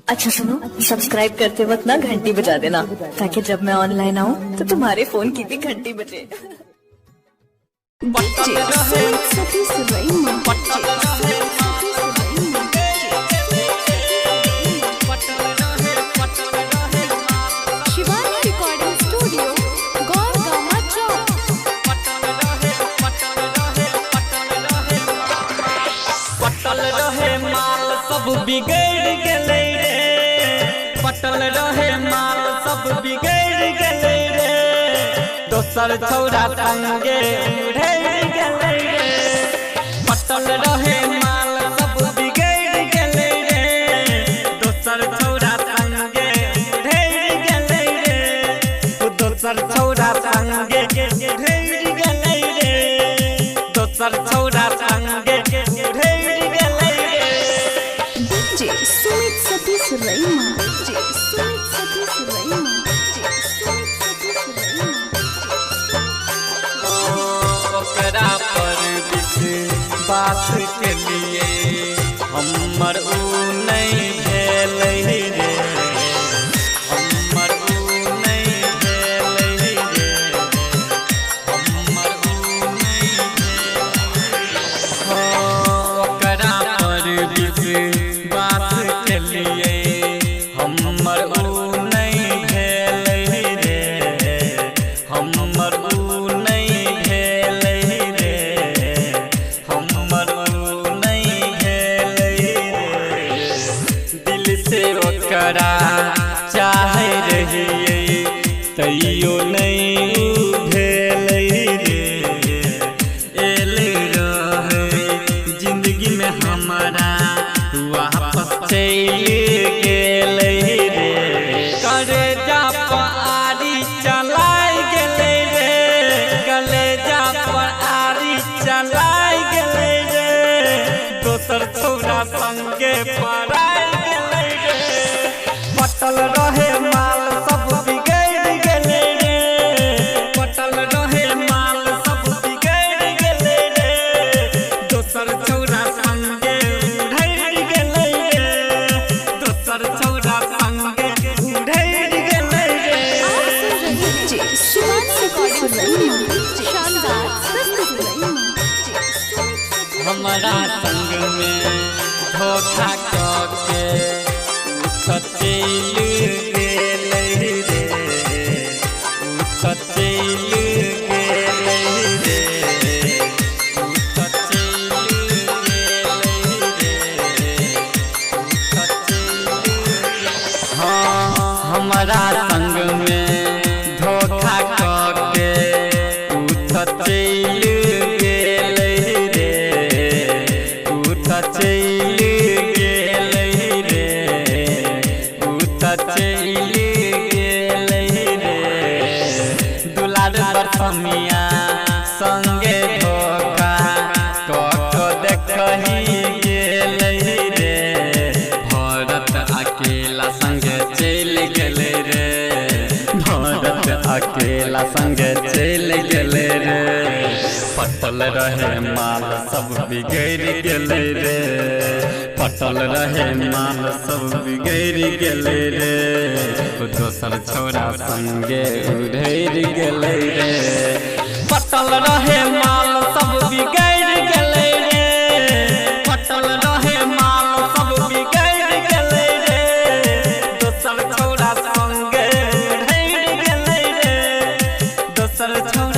अच्छा सुनो, सब्सक्राइब करते वक्त ना घंटी बजा देना, ताकि जब मैं ऑनलाइन आऊँ तो तुम्हारे फोन की भी घंटी बजे। शिवानी रिकॉर्डिंग स्टूडियो, गौरगामा चौक। पटल रहे माल सब बिगड़ गेले रे, पटल रहे माल सब बिगड़ गेले रे, दोसर छौरा संगे उड़ै गेले रे। पटल रहे माल सब बिगड़ गेले रे, दोसर छौरा संगे उड़ै गेले रे, दोसर छौरा संगे उड़ै गेले रे, दोसर छौरा संगे उड़ै सुमित सतीश रईमा, सुमित सतीश रईमा, सुमित सतीश रईमा। ओकरा पर विश्वास के लिए हमर ऊ नहीं भेल रे, हमर ऊ नहीं भेल रे, हमर ऊ नहीं भेल। ओकरा पर विश्वास के लिए हमर ऊ नहीं भेल रे, हमर ऊ नहीं भेल रे, हमर ऊ नहीं भेल रे। दिल से ओकरा चाहे रहिए तैयो नहीं ऊ भेल रे, एल रहे जिंदगी में हमारा वापस चल गेल रे, कलेजा पर आरी चलाइ गेले रे, कलेजा पर आरी चलाइ गेले रे, दोसर छौरा संगे पराइ गेले रे। पटल रहे माल सब बिगड़ गेले रे, पटल रहे माल सब बिगड़ गेले रे, दोसर छौरा संगे उड़ै गेले रे, दोसर छौरा संगे उड़ै गेले रे। शिवानी सतीश रईमा, शानदार सतीश रईमा। हमारा संग में धोखा करके चल गेले रे, चल गेले रे, चल गेले रे। हाँ, हमारा संग में धोखा करके चल गेले रे, चल गेले रे, चल गेले रे। दुलार बरसमिया संगे धोखा कऽ देखही गेले रे, भरत अकेला संगे चल गेले रे, भरत अकेला संगे चल गेले रे। पटल रहे माल सब बिगड़ गेले रे, पटल रहे माल सब बिगड़ गेले रे, दोसर छौरा संगे उड़ै गेले रे। पटल रहे माल सब बिगड़ गेले रे, पटल रहे माल सब बिगड़ गेले रे, दोसर छौरा संगे उड़ै गेले रे, दोसर छौरा